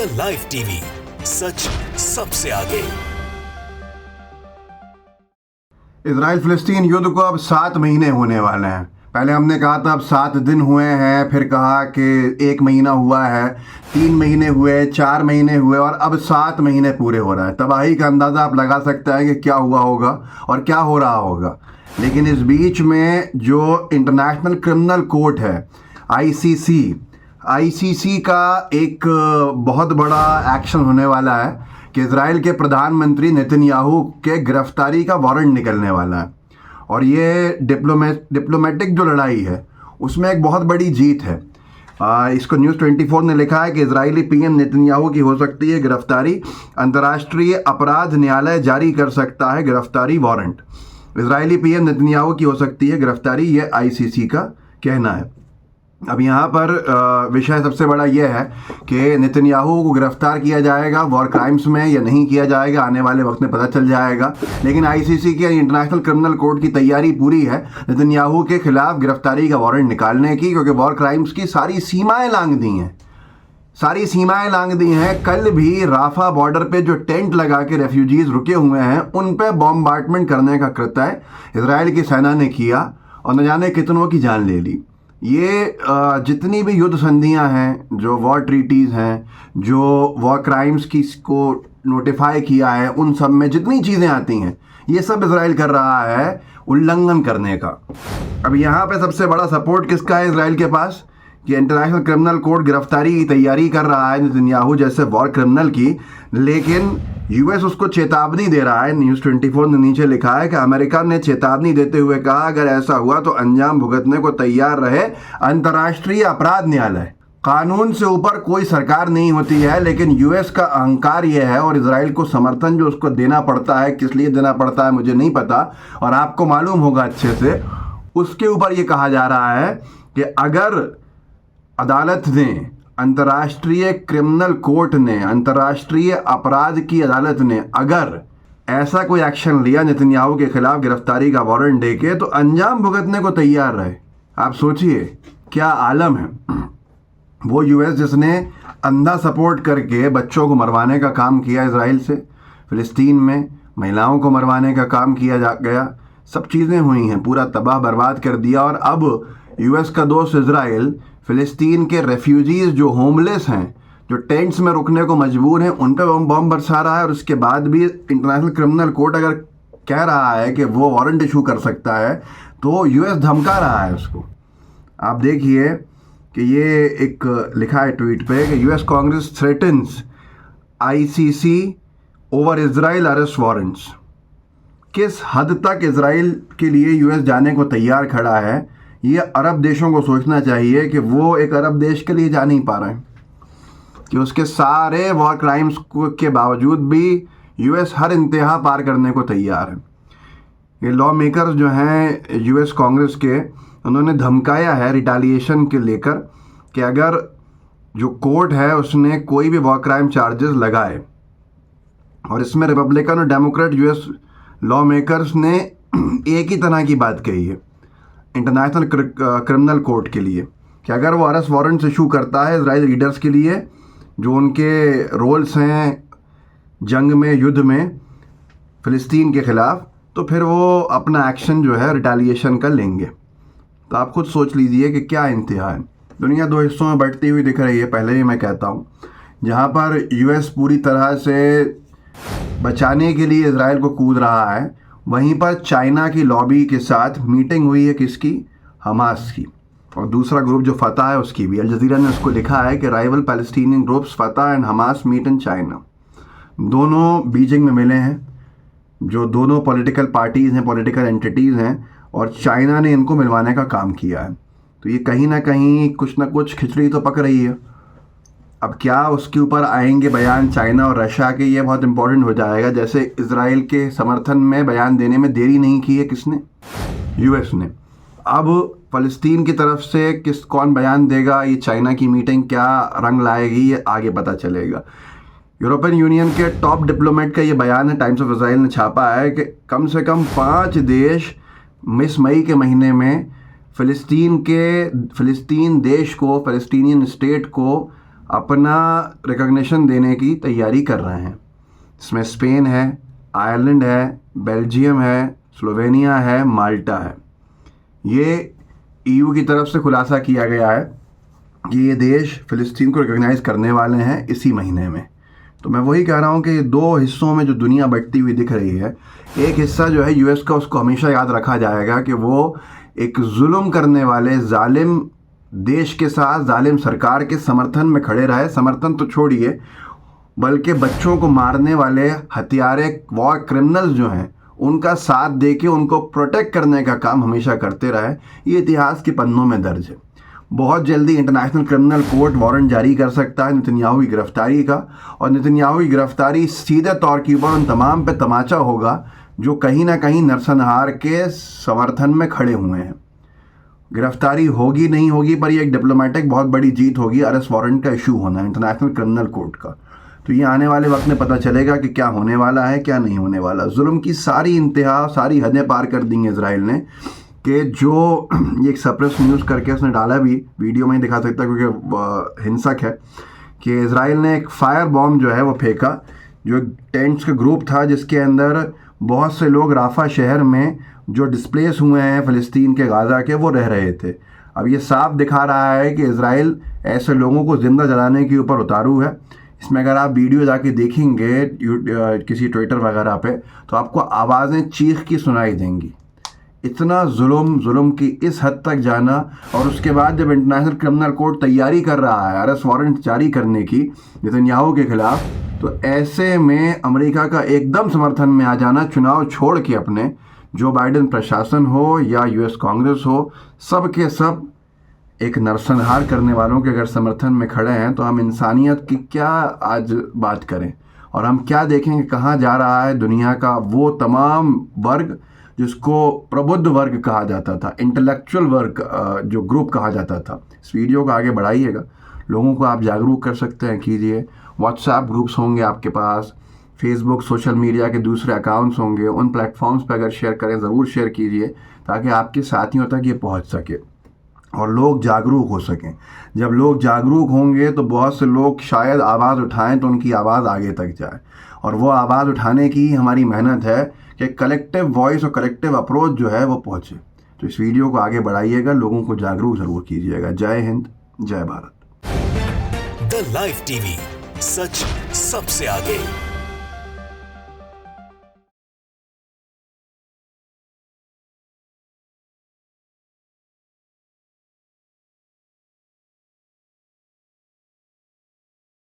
The live TV, सच सबसे आगे। Israel फिलिस्तीन युद्ध को अब 7 महीने होने वाले हैं। पहले हमने कहा था अब 7 दिन हुए हैं, फिर कहा कि 1 महीना हुआ है, 3 महीने हुए, 4 महीने हुए और अब 7 महीने पूरे हो रहा है। तबाही का अंदाज़ा आप लगा सकते हैं कि क्या हुआ होगा और क्या हो रहा होगा। लेकिन इस बीच में जो इंटरनेशनल क्रिमिनल कोर्ट है आईसीसी का एक बहुत बड़ा एक्शन होने वाला है कि इजराइल के प्रधानमंत्री नेतन्याहू के गिरफ्तारी का वारंट निकलने वाला है। और ये डिप्लोमेटिक जो लड़ाई है उसमें एक बहुत बड़ी जीत है। इसको न्यूज़ 24 ने लिखा है कि इजरायली पीएम नेतन्याहू की हो सकती है गिरफ्तारी, अंतर्राष्ट्रीय अपराध न्यायालय जारी कर सकता है गिरफ्तारी वारंट। इजरायली पीएम नेतन्याहू की हो सकती है गिरफ्तारी, ये आईसीसी का कहना है। अब यहाँ पर विषय सबसे बड़ा यह है कि नेतन्याहू को गिरफ्तार किया जाएगा वॉर क्राइम्स में या नहीं किया जाएगा, आने वाले वक्त में पता चल जाएगा। लेकिन आईसीसी के इंटरनेशनल क्रिमिनल कोर्ट की तैयारी पूरी है नेतन्याहू के खिलाफ गिरफ्तारी का वारंट निकालने की, क्योंकि वॉर क्राइम्स की सारी सीमाएं लांघ दी हैं। कल भी राफा बॉर्डर पे जो टेंट लगा के रेफ्यूजीज रुके हुए हैं उन पे बॉम्बार्डमेंट करने का कृत्य इजराइल की सेना ने किया और न जाने कितनों की जान ले ली। ये जितनी भी युद्ध संधियां हैं, जो वॉर ट्रीटीज़ हैं, जो वॉर क्राइम्स की को नोटिफाई किया है, उन सब में जितनी चीज़ें आती हैं ये सब इजराइल कर रहा है उल्लंघन करने का। अब यहाँ पे सबसे बड़ा सपोर्ट किसका है इजराइल के पास कि इंटरनेशनल क्रिमिनल कोर्ट गिरफ्तारी की तैयारी कर रहा है नेतन्याहू जैसे वॉर क्रिमिनल की, लेकिन यूएस उसको चेतावनी दे रहा है। न्यूज़ 24 ने नीचे लिखा है कि अमेरिका ने चेतावनी देते हुए कहा अगर ऐसा हुआ तो अंजाम भुगतने को तैयार रहे अंतर्राष्ट्रीय अपराध न्यायालय। कानून से ऊपर कोई सरकार नहीं होती है, लेकिन यूएस का अहंकार यह है और इजराइल को समर्थन जो उसको देना पड़ता है, किस लिए देना पड़ता है मुझे नहीं पता और आपको मालूम होगा अच्छे से। उसके ऊपर यह कहा जा रहा है कि अगर अदालत ने, अंतर्राष्ट्रीय क्रिमिनल कोर्ट ने, अंतर्राष्ट्रीय अपराध की अदालत ने अगर ऐसा कोई एक्शन लिया नेतन्याहू के खिलाफ गिरफ्तारी का वारंट देके तो अंजाम भुगतने को तैयार रहे। आप सोचिए क्या आलम है। वो यूएस जिसने अंधा सपोर्ट करके बच्चों को मरवाने का काम किया इजराइल से, फिलिस्तीन में महिलाओं को मरवाने का काम किया गया, सब चीज़ें हुई हैं, पूरा तबाह बर्बाद कर दिया। और अब यूएस का दोस्त इजराइल फिलिस्तीन के रेफ्यूजीज जो होमलेस हैं, जो टेंट्स में रुकने को मजबूर हैं, उन पर बम बरसा रहा है। और उसके बाद भी इंटरनेशनल क्रिमिनल कोर्ट अगर कह रहा है कि वो वारंट इशू कर सकता है तो यूएस धमका रहा है उसको। आप देखिए कि ये एक लिखा है ट्वीट पे कि US Congress threatens ICC over Israel arrest warrants. किस हद तक इजराइल के लिए यूएस जाने को तैयार खड़ा है, ये अरब देशों को सोचना चाहिए कि वो एक अरब देश के लिए जा नहीं पा रहे हैं, कि उसके सारे वॉर क्राइम्स के बावजूद भी यूएस हर इंतहा पार करने को तैयार है। ये लॉ मेकर्स जो हैं यूएस कांग्रेस के, उन्होंने धमकाया है रिटालिएशन के लेकर कि अगर जो कोर्ट है उसने कोई भी वॉर क्राइम चार्जेस लगाए, और इसमें रिपब्लिकन और डेमोक्रेट यूएस लॉ मेकर्स ने एक ही तरह की बात कही है इंटरनेशनल क्रिमिनल कोर्ट के लिए कि अगर वो अरेस्ट वारंट्स इशू करता है इजराइल लीडर्स के लिए जो उनके रोल्स हैं जंग में, युद्ध में फ़िलिस्तीन के ख़िलाफ़, तो फिर वो अपना एक्शन जो है रिटालिएशन का लेंगे। तो आप खुद सोच लीजिए कि क्या इंतहा है। दुनिया 2 हिस्सों में बढ़ती हुई दिख रही है, पहले ही मैं कहता हूँ, जहाँ पर यूएस पूरी तरह से बचाने के लिए इजराइल को कूद रहा है, वहीं पर चाइना की लॉबी के साथ मीटिंग हुई है किसकी, हमास की, और दूसरा ग्रुप जो फतह है उसकी भी। अल जज़ीरा ने उसको लिखा है कि rival Palestinian groups Fatah and Hamas meet in China. दोनों बीजिंग में मिले हैं, जो दोनों पॉलिटिकल पार्टीज़ हैं, पॉलिटिकल एंटिटीज़ हैं, और चाइना ने इनको मिलवाने का काम किया है। तो ये कहीं ना कहीं कुछ ना कुछ खिचड़ी तो पक रही है। अब क्या उसके ऊपर आएंगे बयान चाइना और रशिया के, ये बहुत इंपॉर्टेंट हो जाएगा। जैसे इजराइल के समर्थन में बयान देने में देरी नहीं की है किसने, यूएस ने। अब फ़लस्तीन की तरफ से कौन बयान देगा, ये चाइना की मीटिंग क्या रंग लाएगी, ये आगे पता चलेगा। यूरोपियन यूनियन के टॉप डिप्लोमेट का ये बयान है, टाइम्स ऑफ इजराइल ने छापा है कि कम से कम 5 देश इस मई के महीने में फ़िलिस्तीन देश को, फ़लस्तीनियन स्टेट को अपना रिकॉग्निशन देने की तैयारी कर रहे हैं। इसमें स्पेन है, आयरलैंड है, बेल्जियम है, स्लोवेनिया है, माल्टा है। ये ईयू की तरफ से खुलासा किया गया है कि ये देश फ़िलिस्तीन को रिकॉग्नाइज़ करने वाले हैं इसी महीने में। तो मैं वही कह रहा हूँ कि दो हिस्सों में जो दुनिया बंटती हुई दिख रही है, एक हिस्सा जो है यूएस का, उसको हमेशा याद रखा जाएगा कि वो एक जुल्म करने वाले जालिम देश के साथ, जालिम सरकार के समर्थन में खड़े रहे। समर्थन तो छोड़िए, बल्कि बच्चों को मारने वाले हत्यारे, वॉर क्रिमिनल्स जो हैं, उनका साथ देके उनको प्रोटेक्ट करने का काम हमेशा करते रहे। ये इतिहास के पन्नों में दर्ज है। बहुत जल्दी इंटरनेशनल क्रिमिनल कोर्ट वारंट जारी कर सकता है नेतन्याहू की गिरफ्तारी का, और नेतन्याहू की गिरफ्तारी सीधे तौर के ऊपर उन तमाम पे तमाचा होगा जो कहीं ना कहीं नरसंहार के समर्थन में खड़े हुए हैं। गिरफ्तारी होगी नहीं होगी, पर ये एक डिप्लोमेटिक बहुत बड़ी जीत होगी, अरेस्ट वारंट का इशू होना इंटरनेशनल क्रिमिनल कोर्ट का। तो ये आने वाले वक्त में पता चलेगा कि क्या होने वाला है, क्या नहीं होने वाला। जुल्म की सारी इंतहा, सारी हदें पार कर दी इजराइल ने, कि जो ये एक सप्रेस न्यूज़ करके उसने डाला भी, वीडियो में ही दिखा सकता क्योंकि हिंसक है, कि इजराइल ने एक फायर बॉम्ब जो है वो फेंका, जो टेंट्स का ग्रुप था जिसके अंदर बहुत से लोग राफा शहर में जो डिस्प्लेस हुए हैं फ़लस्तीन के, गाज़ा के, वो रह रहे थे। अब ये साफ दिखा रहा है कि इजराइल ऐसे लोगों को ज़िंदा जलाने के ऊपर उतारू है। इसमें अगर आप वीडियो जाके देखेंगे किसी ट्विटर वगैरह पे, तो आपको आवाज़ें चीख की सुनाई देंगी। इतना जुल्म की इस हद तक जाना, और उसके बाद जब इंटरनेशनल क्रिमिनल कोर्ट तैयारी कर रहा है अरेस्ट वारंट जारी करने की नेतन्याहू के खिलाफ, तो ऐसे में अमेरिका का एकदम समर्थन में आ जाना, चुनाव छोड़ के अपने, जो बाइडेन प्रशासन हो या यूएस कांग्रेस हो, सब के सब एक नरसंहार करने वालों के अगर समर्थन में खड़े हैं, तो हम इंसानियत की क्या आज बात करें, और हम क्या देखेंगे कहाँ जा रहा है दुनिया का वो तमाम वर्ग जिसको प्रबुद्ध वर्ग कहा जाता था, इंटेलेक्चुअल वर्ग जो ग्रुप कहा जाता था। इस वीडियो को आगे बढ़ाइएगा, लोगों को आप जागरूक कर सकते हैं, कीजिए। व्हाट्सएप ग्रुप्स होंगे आपके पास, फेसबुक, सोशल मीडिया के दूसरे अकाउंट्स होंगे, उन प्लेटफॉर्म्स पर अगर शेयर करें, ज़रूर शेयर कीजिए ताकि आपके साथियों तक ये पहुंच सके और लोग जागरूक हो सकें। जब लोग जागरूक होंगे तो बहुत से लोग शायद आवाज़ उठाएं, तो उनकी आवाज़ आगे तक जाए, और वो आवाज़ उठाने की हमारी मेहनत है कि कलेक्टिव वॉइस और कलेक्टिव अप्रोच जो है वो पहुँचे। तो इस वीडियो को आगे बढ़ाइएगा, लोगों को जागरूक ज़रूर कीजिएगा। जय हिंद, जय भारत। द लाइव टीवी, सच सबसे आगे।